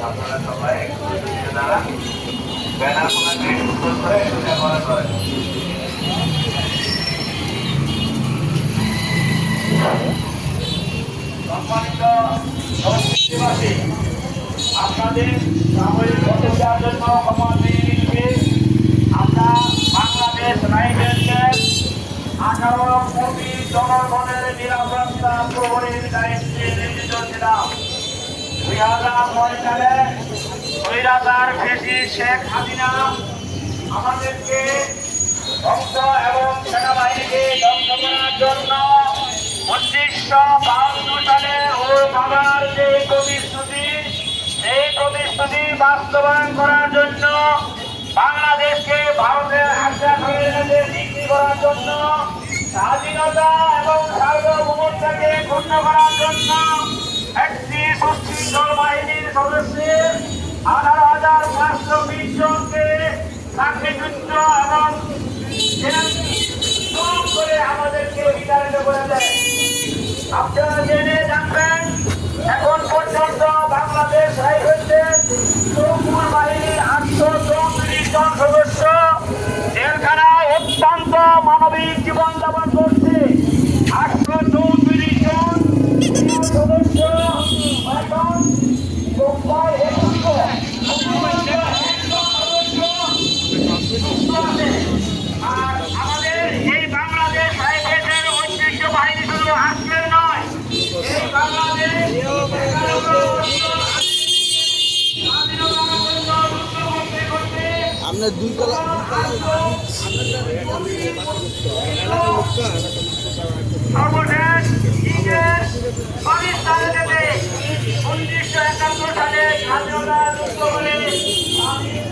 আপনারা সবাই দ্বারা ব্যানার গুলাকে সুন্দর করে ব্যবহার করেন। সম্মানিত সংস্কৃতিবাসী, আপনাদের সাময়িক অসুবিধার জন্য ক্ষমা চেয়ে নিচ্ছি। আমরা বাংলাদেশ রাইফেলসের 18 কোটি জনগণের নিরাপত্তা প্রহরীর দায়িত্বে নিয়োজিত ছিলাম। 2009 সালে স্বৈরাচার ফ্যাসিস্ট শেখ হাসিনা আমাদেরকে ধ্বংস এবং সেনাবাহিনীকে ধ্বংস করার জন্য 1952 সালে ওর বাবার যে প্রতিশ্রুতি, এই প্রতিশ্রুতি বাস্তবায়ন করার জন্য বাংলাদেশকে ভারতের আগ্রাসনে বিক্রি করার জন্য, স্বাধীনতা এবং সার্বভৌমত্বকে ক্ষুণ্ণ করার জন্য একটি সুশৃঙ্খল বাহিনীর সদস্যের 18,520 জনকে চাকরিচ্যুত এবং করে আমাদেরকে বিতাড়িত করে দেয়। আপনারা জেনে জানবেন, এখন পর্যন্ত বাংলাদেশ রাইফেলসের তৃণমূল বাহিনীর 834 জন সদস্য জেলখানায় অত্যন্ত মানবিক জীবনযাপন করছে। 834 জন সদস্য এখন আর আমাদের এই বাংলাদেশ রাইফেলসের ঐতিহ্য বাহিনী শুধু আসলে নয়, এই বাংলাদেশ আপনার দুইতলা সর্বশেষ ইংরেজ পাকিস্তান থেকে 1971 সালে স্বাধীনতা যুদ্ধ করে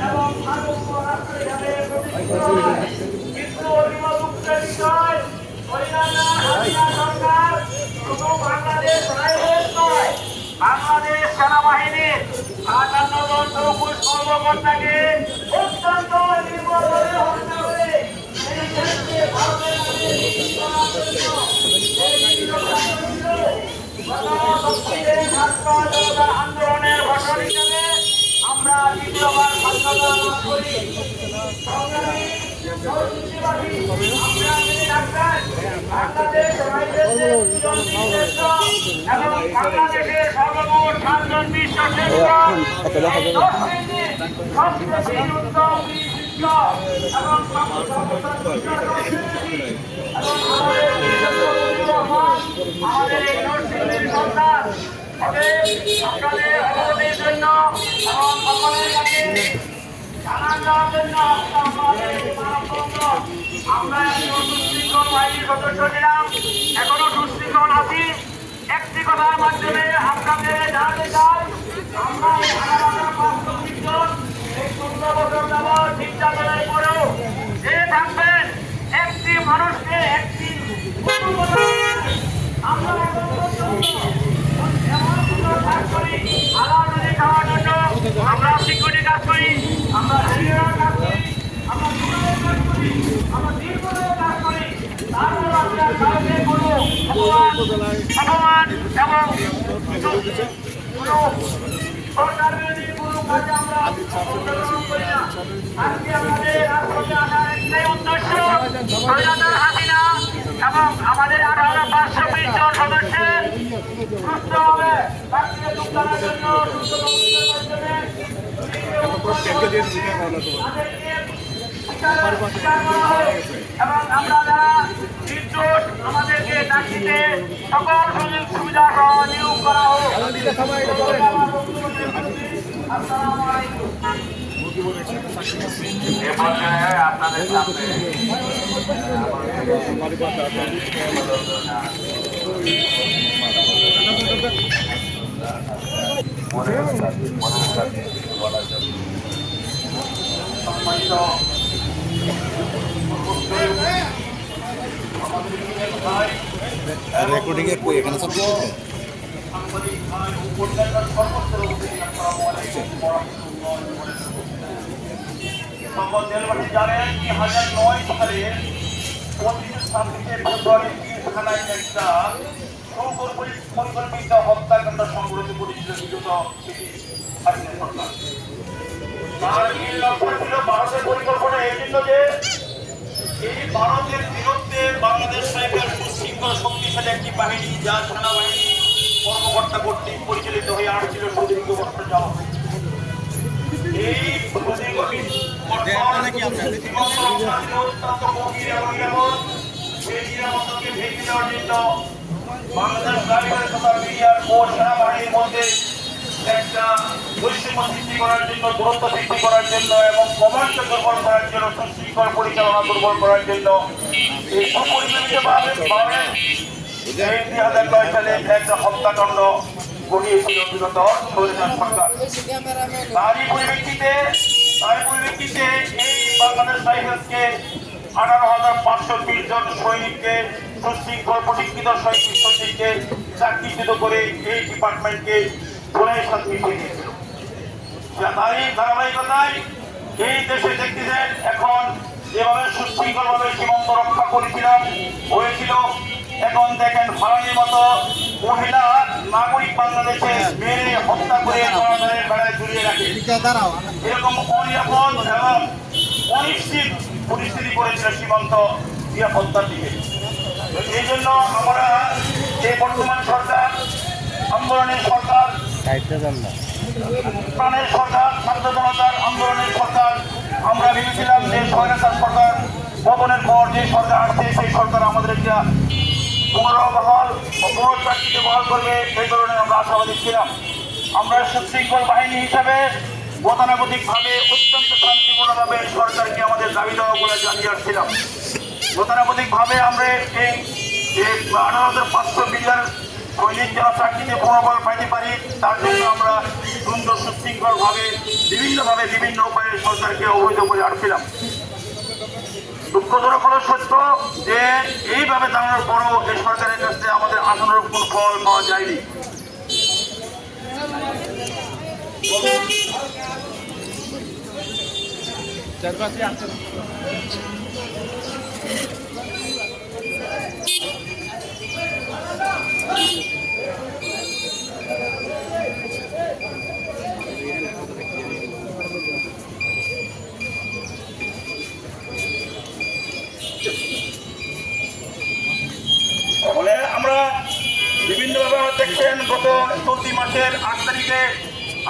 এবং সার্বভৌম রাষ্ট্র হিসাবে প্রতিষ্ঠিত হয়। কিন্তু অতিমুক্ত বিষয় সরকার শুধু বাংলাদেশ রাইফেলস নয়, বাংলাদেশ সেনাবাহিনীর 58 জন চৌকুশ কর্মকর্তাকে অত্যন্ত নির্মমভাবে হত্যা করে এই দেশকে ভারতের মধ্যে বিক্রি করার জন্য আন্দোলনের ঘটনা হিসেবে আমরা দ্বিতীয়বার স্বাধীনতা লাভ করি। বাংলাদেশের সর্বমোট 7 জন বিশ্ব শ্রেষ্ঠ আমাদের এই নরসিংদীর সন্তান আপনাদের অবগতির জন্য এবং সকলের কাছে জানান দেওয়ার জন্য আমরা একজন সুশৃঙ্খল বাহিনীর সদস্য ছিলাম, এখনো সুশৃঙ্খল আছি। একটি কথার মাধ্যমে আপনাদের জানাতে চাই, আমরা এই 18,520 জন এই 15 বছর যাবৎ নির্যাতনের পরেও যে থাকবেন, একটি মানুষকে একটি আমরা কাজ করি, আলাদা নদী খাওয়ার জন্য আমরা সিকিউরিটি কাজ করি, আমরা কাজ করি, আমরা কাজ করি, আমরা দীর্ঘদিন কাজ করি। তারপর আপনার কাউকে কোনো অপমান এবং কোনো সরকার বিরোধী কোনো কাজে আমরা অংশগ্রহণ করি না। আজকে আমাদের রাষ্ট্রকে আসার একটাই উদ্দেশ্য, স্বৈরাচার হাসিনা এবং আমাদের 18,520 জন সদস্যের সুস্থভাবে চাকরিতে যোগদানের জন্য এবং আমরা যারা বিদ্যুৎ আমাদেরকে চাকরিতে সকল সুযোগ সুবিধা সহ নিয়োগ করা হোক। আসসালামু আলাইকুম। এ পর্যায়ে আপনাদের সামনে রেকর্ডিং এর কই এখানে সব সাংবাদিক ভাই ও পর্যায়ের কর্মচারী আসসালামু আলাইকুম ওয়া রাহমাতুল্লাহি ওয়া বারাকাতুহু। সকল দেশবাসী জানেন 2009 সালে 25 ছাব্বিশে ফেব্রুয়ারি থানায় একটা পরিকল্পিত হত্যাকাণ্ড সংঘটিত করেছিল বিগত হাসিনা সরকার। তার এই লক্ষ্য ছিল ভারতের পরিকল্পনা এই জন্য যে এই ভারতের বিরুদ্ধে বাংলাদেশ সরকার সুশৃঙ্খল শক্তিশালী একটি বাহিনী যা সেনাবাহিনী কর্মকর্তা কর্তৃক পরিচালিত হয়ে আসছিল সুদীর্ঘ বছর যাবত। এই বাংলাদেশ রাইফেল তথা বিডিআর ও সেনাবাহিনীর মধ্যে একটা বৈষম্য সৃষ্টি করার জন্য, দূরত্ব সৃষ্টি করার জন্য এবং কমান্ড দুর্বল করার জন্য, সুশৃঙ্খল পরিচালনা দুর্বল করার জন্য এই সুপরিচালিতভাবে 2009 সালে একটা হত্যাকাণ্ড ঘটিয়েছিল বিগত স্বৈরাচার সরকার। তারই পরিপ্রেক্ষিতে এই বাংলাদেশ রাইফেলসকে 18,520 জন সৈনিককে, সুশৃঙ্খল প্রশিক্ষিত সৈনিককে চাকরিচ্যুত করে এই ডিপার্টমেন্টকে পুনরায় শান্তি দিয়েছিল। তারই ধারাবাহিকতায় এই দেশে দেখতেছেন এখন যেভাবে সুশৃঙ্খলভাবে সীমান্ত রক্ষা করেছিলাম হয়েছিল, এখন দেখেন ফালানির মতো মহিলা নাগরিক বাংলাদেশে মেরে হত্যা করে বেড়ায় ঝুলিয়ে রাখে। এরকম অনিরাপদ এবং অনিশ্চিত পরিস্থিতি করেছিল সীমান্ত নিরাপত্তার দিকে। এই জন্য আমরা এই বর্তমান সরকার, আন্দোলনের সরকার, প্রাণের সরকার, ছাত্র জনতার আন্দোলনের সরকার, আমরা ভেবেছিলাম যে স্বৈরাচার সরকার পতনের পর যে সরকার আসছে সেই সরকার আমাদের একটা পুনর্বহাল ও পুনর্প্রাকৃতিক বহাল করবে, এই ধরনের আমরা আশাবাদী ছিলাম। আমরা সুশৃঙ্খল বাহিনী হিসাবে গতানুগতিকভাবে অত্যন্ত শান্তিপূর্ণভাবে সরকারকে আমাদের দাবি দেওয়াগুলো জানিয়ে আসছিলাম। গতানুগতিকভাবে আমরা এই 18,520 সৈনিক যারা চাকরিতে পুনর্বল পাইতে পারি তার জন্য আমরা সুন্দর সুশৃঙ্খলভাবে বিভিন্ন উপায়ে সরকারকে অবৈধ করে আসছিলাম। দুঃখজনক হলো সত্য যে এইভাবে জানানোর পরও এই সরকারের কাছে আমাদের আশানুরূপ কোনো ফল পাওয়া যায়নি। আমরা বিভিন্নভাবে দেখছেন গত চলতি মাসের 8 তারিখে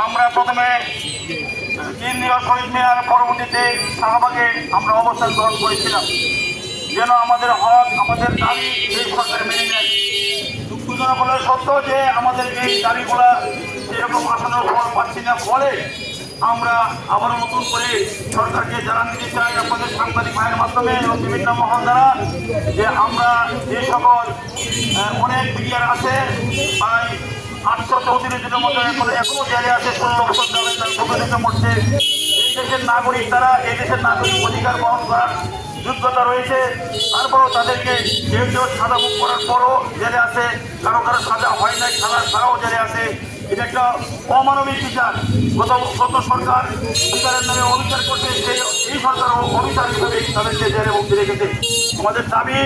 আমরা প্রথমে কেন্দ্রীয় শহীদ মিনার, পরবর্তীতে শাহবাগে আমরা অবস্থান গ্রহণ করেছিলাম যেন আমাদের হক, আমাদের দাবি এই সরকার মেনে নেয়। দুঃখজনক হলে সত্য যে আমাদের এই দাবিগুলা সেরকম আশানুরূপ ফল পাচ্ছি না, ফলে আমরা আবারও নতুন করে সরকারকে জানান দিতে চাই আপনাদের সাংবাদিক ভাইয়ের মাধ্যমে এবং বিভিন্ন মহল দ্বারা যে আমরা যে সকল অনেক মিডিয়ার আছে প্রায় 834 জনের মতো এখনো জেলে আছে, 16 বছর জেলে তার ভোগে মরছে। এই দেশের নাগরিক, তারা এই দেশের নাগরিক অধিকার বহন করার যোগ্যতা রয়েছে, তারপরও তাদেরকে কেউ সাজা মুখ করার পরও জেলে আছে, কারো সাজা হয় নাই, তারাও জেলে আছে। এটা একটা অমানবিক বিচার। গত সরকার বিচারের নামে অবিচার করছে, এই সরকার অবিচার হিসাবে তাদেরকে জেলে মুক্তি রেখেছে। আমাদের দাবি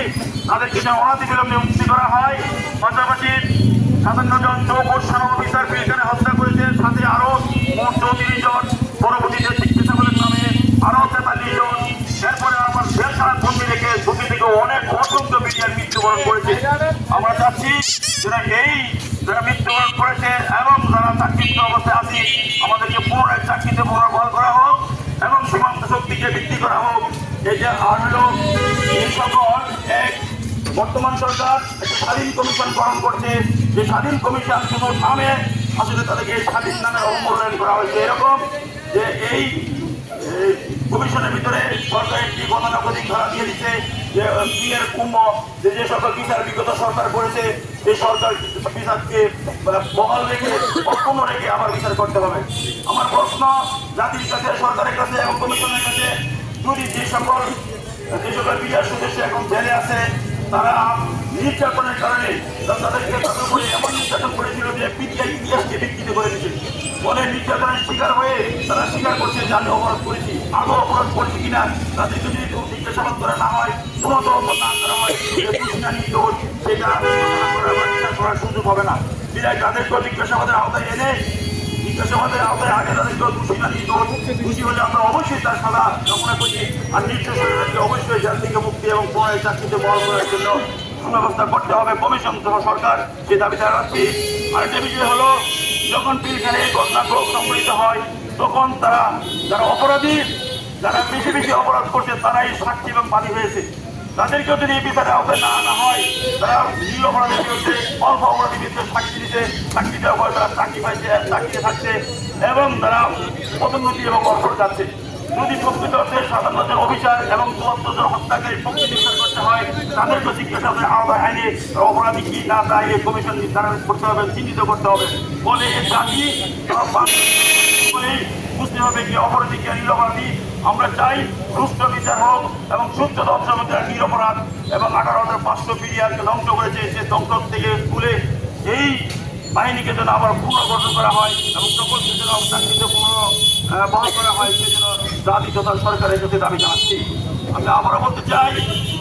তাদেরকে যেন অনতিবিলম্বে মুক্তি করা হয়। পাশাপাশি 57 জন চৌকস থানা অফিসার পিলখানে হত্যা করেছে, সাথে আরো মোট 34 জন, পরবর্তীতে চিকিৎসাগুলোর নামে আরো 43 জন, এরপরে আমার জেলখানা বন্দি রেখে ঝুঁকি থেকে অনেক অসংখ্য মিডিয়ার মৃত্যুবরণ করেছে। আমরা চাচ্ছি যারা যারা মৃত্যুবরণ করেছে এবং যারা চাকরিত অবস্থায় আছি আমাদেরকে পুনরায় চাকরিতে পুনর্বহাল করা হোক এবং সীমান্ত শক্তিকে ভিত্তি করা হোক। এই যে আসলো এই সকল এক বর্তমান সরকার একটা স্বাধীন কমিশন গঠন করছে, যে স্বাধীন কমিশন শুধু নামে, আসলে তাদেরকে স্বাধীন নামে অবমূল্যায়ন করা হয়েছে। এরকম যে এই কমিশনের ভিতরে সরকার একটি গতানুগতিক ধারা দিয়ে দিচ্ছে যে বিয়ের কুম্ভ, যে সকল বিচার বিগত সরকার করেছে সেই সরকার বিচারকে বহাল রেখে অক্ষুণ্ণ রেখে আবার বিচার করতে হবে। আমার প্রশ্ন জাতির কাছে, সরকারের কাছে এবং কমিশনের কাছে, যদি যে সকল বিচার সদস্য এখন জেলে আছে তারা নির্যাতনের কারণে তাদেরকে তাদের উপরে এমন নির্যাতন করেছিল যে পিটিআই ইতিহাসকে বিকৃত করে দিচ্ছে, ফলে নির্যাতনের শিকার হয়ে তারা স্বীকার করছে যে আমি অপরাধ করেছি, আগে অপরাধ করছি কিনা তাদেরকে যদি জিজ্ঞাসাবাদ করা না হয়, কোনো তদন্ত না করা হয়, সেটা করার সুযোগ হবে না। বিধায় তাদেরকেও জিজ্ঞাসাবাদের আওতায় এনে জিজ্ঞাসাবাদের আওতায় আগে তাদেরকেও দোষী না দিত। দোষী হলে আমরা অবশ্যই তার সাদা কামনা করি, আর নির্দেশকে অবশ্যই জেল থেকে মুক্তি এবং পুনরায় চাকরিতে বহাল করার জন্য সুব্যবস্থা করতে হবে কমিশন সহ সরকার, সে দাবি জানাচ্ছি। আরেকটা বিষয় হলো, যখন পিলখানে এই ঘটনা সংঘটিত হয় তখন যারা অপরাধী, যারা বেশি বেশি অপরাধ করছে তারাই সাক্ষী এবং বাদী হয়েছে। তাদেরকেও যদি এই বিচারে আওতায় না আনা হয়, তারা নির অপরাধের বিরুদ্ধে অল্প অপরাধীর বিরুদ্ধে সাক্ষী দিতে, সাক্ষী দেওয়া হয়, তারা চাকরি পাইছে, চাকরিতে থাকছে এবং তারা পদোন্নতি এবং অর্থ যাচ্ছে। যদি প্রকৃত অর্থে 57 জন অফিসার এবং 74 জন হত্যাকারী প্রকৃতি বিচার করতে হয়, তাদেরকে জিজ্ঞাসাবাদের আওতায় আইনে অপরাধী কি না তা এই কমিশন নির্ধারণ করতে হবে, চিহ্নিত করতে হবে। বলে এর জাতি বুঝতে হবে কি অপরাধী কে নিরপরাধী। আমরা চাই সুষ্ঠু বিচার হোক এবং সূর্য দর্শকদের নিরপরাধ এবং 18,500 পিরিয়ারকে ধ্বংস করেছে, সে ধ্বংস থেকে তুলে এই বাহিনীকে যেন আবার পুনর্গঠন করা হয় এবং সকলকে যেন চাকরিতে বহাল করা হয়, সেজন্য জাতি তথা সরকারের কাছে দাবি জানাচ্ছি। আমি আবারও বলতে চাই,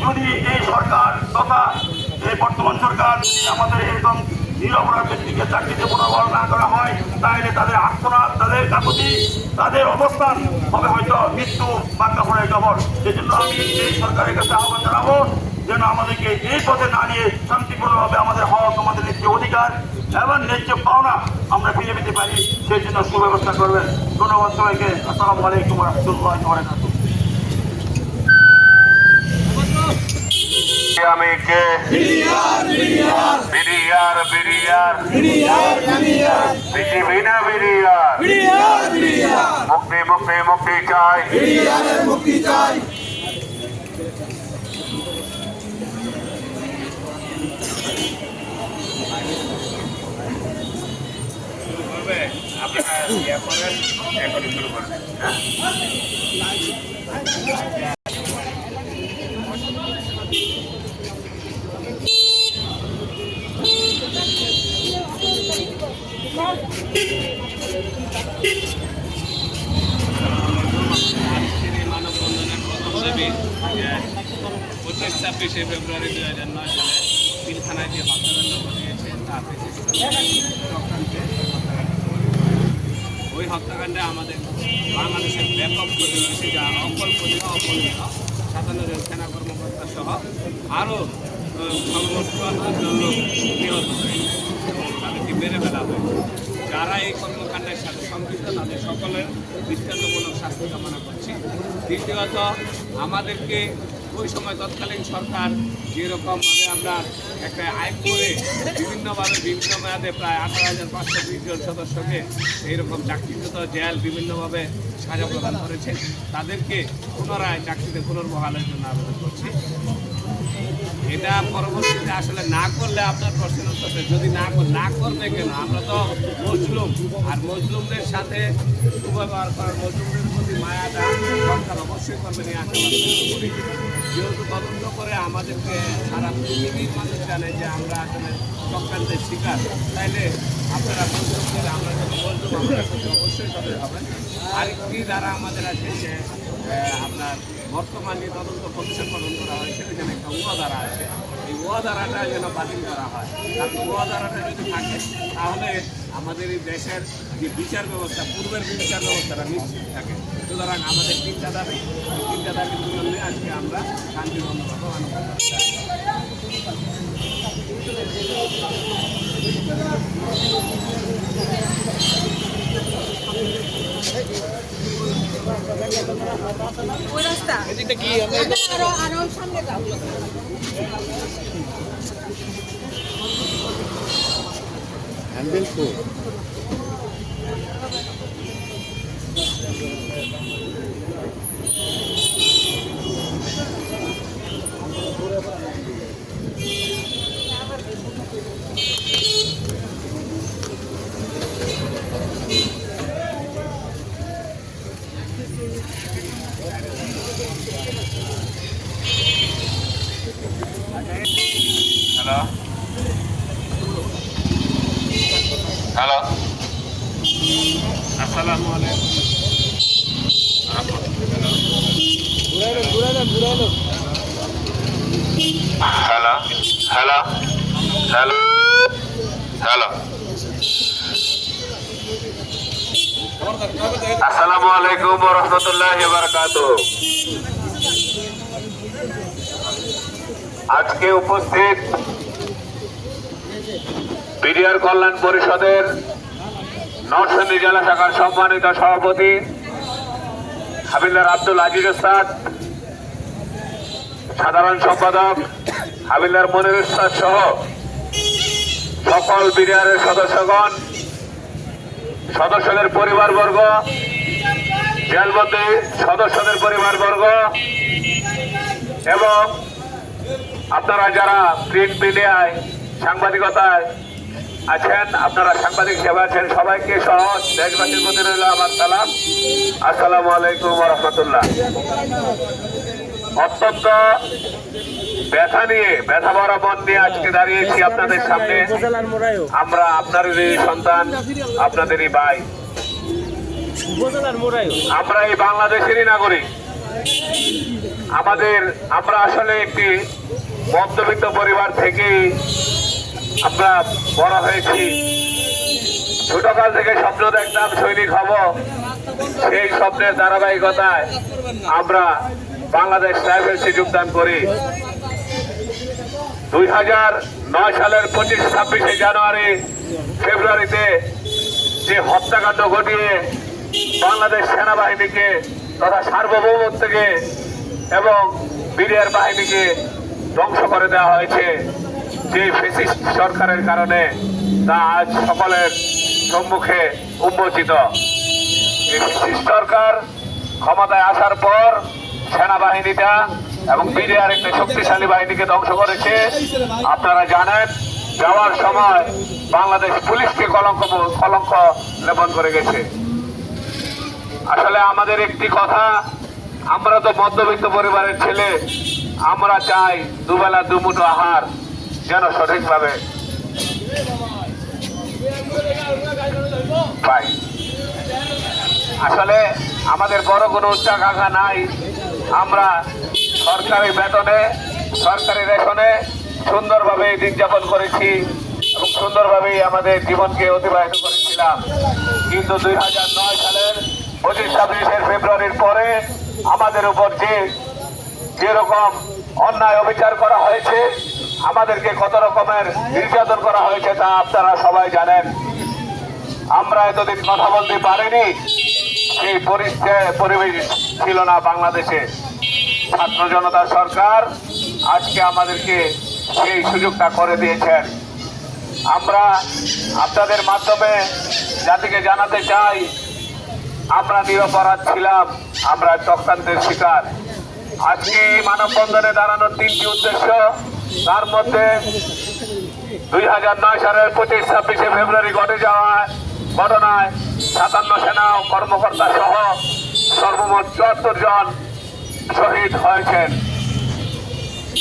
যদি এই সরকার তথা এই বর্তমান সরকার যদি আমাদের এরকম নিরপরাধ ব্যক্তিকে চাকরিতে পুনর্বহাল না করা হয়, তাহলে তাদের আত্মনাদ, তাদের কাকুতি, তাদের অবস্থান হবে হয়তো মৃত্যু বা কাপড়ের কবর। সেজন্য আমি এই সরকারের কাছে আহ্বান জানাবো যেন আমাদেরকে এই পথে না নিয়ে শান্তিপূর্ণভাবে আমাদের হক, আমাদের ন্যায্য অধিকার এবং ন্যায্য পাওনা আমরা ফিরে পেতে পারি, সেই জন্য সুব্যবস্থা করবেন। ধন্যবাদ সবাইকে। আসসালামু আলাইকুম ওয়া রাহমাতুল্লাহি ওয়া বারাকাতুহু। আমি কে বিডিআর বিজেপি না বিডিআর মুক্তি মুক্তি মুক্তি চাই, মুক্তি চাই। আপনারা ইয়ে করেন, এখনই শুরু করেন। মানববন্ধনের প্রথম দাবি 26 ফেব্রুয়ারি 2009 সালে পিলখানায় যে হত্যাকাণ্ড ঘটিয়েছে তা চক্রান্তে ওই হত্যাকাণ্ডে আমাদের বাংলাদেশের ব্যাপক ক্ষতি হয়েছে, যা অকল্পনীয় অপনীয়। 57 জন সেনা কর্মকর্তা সহ আরও সর্বোচ্চ 74 জন লোক নিহত হয়েছে, তাদেরকে মেরে ফেলা হয়েছে। যারা এই কর্মকাণ্ডের সাথে সম্পৃক্ত তাদের সকলের দৃষ্টান্তমূলক শাস্তি কামনা করছি। দ্বিতীয়ত, আমাদেরকে ওই সময় তৎকালীন সরকার যেরকমভাবে আমরা একটা আইন করে বিভিন্নভাবে বিভিন্ন মেয়াদে প্রায় 18,520 জন সদস্যকে এইরকম চাকরিচ্যুত জেল বিভিন্নভাবে সাজা প্রদান করেছে, তাদেরকে পুনরায় চাকরিতে পুনর্বহালের জন্য আবেদন করছি। এটা পরবর্তীতে আসলে না করলে আপনার প্রশ্নের উত্তরে যদি না করবে কেন, আমরা তো মজলুম, আর মজলুমদের সাথে সুব্যবহার করার, মজলুমদের প্রতি মায়াটা সরকার অবশ্যই করবে নিয়ে আসতে করি। যেহেতু তদন্ত করে আমাদেরকে সারা পৃথিবীর মানুষ জানে যে আমরা আসলে চক্রান্তের শিকার, তাইলে আপনারা মজলুমদের, আমরা যদি মজলুম আমাদের প্রতি অবশ্যই সদস্য হবেন। আরেকটি দ্বারা আমাদের আছে যে আপনার বর্তমানে তদন্ত কমিশন গঠন করা হয়েছে, এখানে একটা ধারা আছে, এই ধারাটা যেন বাতিল করা হয়। কারণ ধারাটা যদি থাকে তাহলে আমাদের এই দেশের যে বিচার ব্যবস্থা, পূর্বের বিচার ব্যবস্থাটা নিশ্চিত থাকে। সুতরাং আমাদের তিনটা দাবি পূরণ নিয়ে আজকে আমরা শান্তিপূর্ণভাবে মানববন্ধন ওই রাস্তা এদিকটা কি আরো সামনে যাও। হ্যান্ডেল ফুল হ্যালো হ্যালো, আসসালামু আলাইকুম। হ্যালো হ্যালো হ্যালো হ্যালো আসসালামু আলাইকুম ওয়া রাহমাতুল্লাহি ওয়া বারাকাতুহু। আজকে উপস্থিত বিডিআর কল্যাণ পরিষদের নরসিংদী জেলা শাখার সম্মানিত সভাপতি হাবিলদার আব্দুল আজিজ ওস্তাদ, সাধারণ সম্পাদক হাবিলদার মনির ওস্তাদ সহ সকল বিডিআরের সদস্যগণ, সদস্যদের পরিবারবর্গ, জেলবন্দি সদস্যদের পরিবারবর্গ এবং আপনারা যারা প্রিন্ট মিডিয়ায় সাংবাদিকতায় আছেন, আপনারা সাংবাদিক সেবা আছেন, সবাইকে সহ দেশবাসীর প্রতি রইল আমার সালাম। আসসালামু আলাইকুম ওয়া রাহমাতুল্লাহ। অত্যন্ত ব্যথা ভরা মন নিয়ে আজকে দাঁড়িয়েছি আপনাদের সামনে। আমরা আপনাদেরই সন্তান, আপনাদেরই ভাই, আমরা এই বাংলাদেশেরই নাগরিক। আমরা আসলে একটি মধ্যবিত্ত পরিবার থেকেই আমরা বড় হয়েছি। ছোটকাল থেকে স্বপ্ন দেখতাম সৈনিক হব, সেই স্বপ্নের ধারাবাহিকতায় আমরা বাংলাদেশ রাইফেলসে যোগদান করি। 2009 সালের 25-26 জানুয়ারি ফেব্রুয়ারিতে যে হত্যাকাণ্ড ঘটিয়ে বাংলাদেশ সেনাবাহিনীকে তথা সার্বভৌমত্বকে এবং বিডিআর বাহিনীকে ধ্বংস করে দেওয়া হয়েছে, যে ফ্যাসিস্ট সরকারের কারণে, তা আজ সকলের সম্মুখে উন্মোচিত। এই ফ্যাসিস্ট সরকার ক্ষমতায় আসার পর সেনাবাহিনীটা এবং বিডিআর একটা শক্তিশালী বাহিনীকে ধ্বংস করেছে। আপনারা জানেন, যাওয়ার সময় বাংলাদেশ পুলিশকে কলঙ্ক লেপন করে গেছে। আসলে আমাদের একটি কথা, আমরা তো মধ্যবিত্ত পরিবারের ছেলে, আমরা চাই দুবেলা দুমুঠো আহার যেন সঠিকভাবে পাই। আসলে আমাদের বড় কোনো উচ্চাকাঙ্ক্ষা নাই। আমরা সরকারি বেতনে, সরকারি রেশনে সুন্দরভাবে দিন যাপন করেছি এবং সুন্দরভাবেই আমাদের জীবনকে অতিবাহিত করেছিলাম। কিন্তু 2009 সালের 25-26 ফেব্রুয়ারির পরে আমাদের উপর যেরকম অন্যায় অবিচার করা হয়েছে, আমাদেরকে কত রকমের নির্যাতন করা হয়েছে, তা আপনারা সবাই জানেন। আমরা এতদিন কথা বলতে পারিনি, সেই পরিবেশ ছিল না বাংলাদেশে। ছাত্র জনতা সরকার আজকে আমাদেরকে সেই সুযোগটা করে দিয়েছেন। আমরা আপনাদের মাধ্যমে জাতিকে জানাতে চাই, আমরা নিরপরাধ ছিলাম, আমরা চক্রান্তের শিকার। আজকে এই মানববন্ধনে দাঁড়ানোর 3টি উদ্দেশ্য। তার মধ্যে 2009 সালের 25-26 ফেব্রুয়ারি ঘটে যাওয়া ঘটনায় 57 সেনা কর্মকর্তা সহ সর্বমোট 74 জন শহীদ হয়েছেন।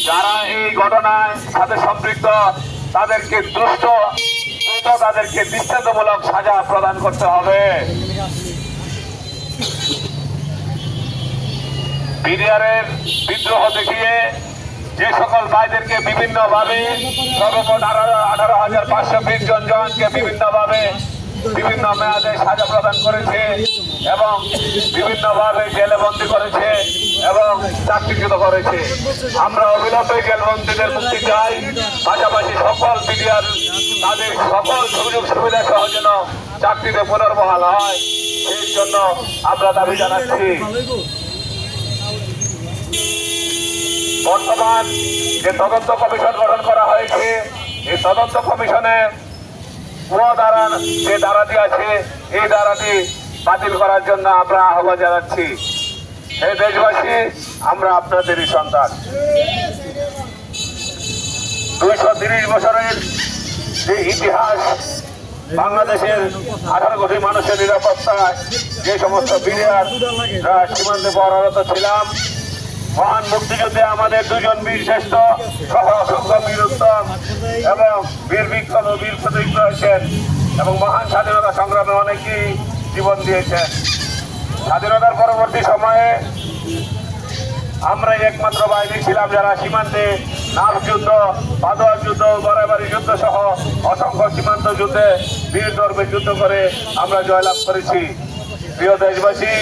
যারা এই ঘটনায় সাথে সম্পৃক্ত, তাদেরকে দ্রুত তাদেরকে দৃষ্টান্তমূলক সাজা প্রদান করতে হবে। বিডিআরের বিদ্রোহ দেখিয়ে যে সকল ভাইদেরকে বিভিন্নভাবে সর্বমোট 18,520 জন জওয়ানকে বিভিন্ন মেয়াদে সাজা প্রদান করেছে এবং বিভিন্নভাবে জেলে বন্দী করেছে এবং চাকরিচ্যুত করেছে। আমরা অবিলম্বে জেলবন্দীদের মুক্তি চাই, পাশাপাশি সকল বিডিআর তাদের সকল সুযোগ সুবিধা সহ যেন চাকরিতে পুনর্বহাল হয়, সেই জন্য আমরা দাবি জানাচ্ছি। বর্তমান যে তদন্ত কমিশন গঠন করা হয়েছে, এই তদন্ত কমিশনে যে ধারাটি আছে, এই ধারাটি বাতিল করার জন্য আমরা আহ্বান জানাচ্ছি। এই দেশবাসী, আমরা আপনাদেরই সন্তান। 230 বছরের যে ইতিহাস, বাংলাদেশের 18 কোটি মানুষের নিরাপত্তায় যে সমস্ত বিডিআর সীমান্তে পহরারত ছিলাম, মহান মুক্তিযুদ্ধে আমাদের 2 জন বীর শ্রেষ্ঠ সহ অসংখ্য বীর উত্তম এবং বীর বিক্রম ও বীর প্রতীক রয়েছেন এবং মহান স্বাধীনতা সংগ্রামে অনেকেই জীবন দিয়েছেন। স্বাধীনতার পরবর্তী সময়ে আমরা একমাত্র বাহিনী ছিলাম যারা সীমান্তে নাভ যুদ্ধ, পাদোয়া যুদ্ধ, গড়াইবাড়ি যুদ্ধ সহ অসংখ্য সীমান্ত যুদ্ধে বীর দর্বে যুদ্ধ করে আমরা জয়লাভ করেছি। প্রিয় দেশবাসী,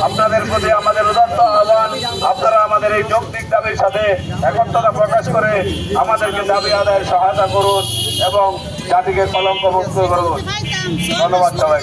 আপনাদের প্রতি আমাদের উদাত্ত আহ্বান, আপনারা আমাদের এই যৌক্তিক দাবির সাথে একত্রতা প্রকাশ করে আমাদেরকে দাবি আদায়ের সহায়তা করুন এবং জাতিকে কলঙ্কমুক্ত করুন। ধন্যবাদ সবাই।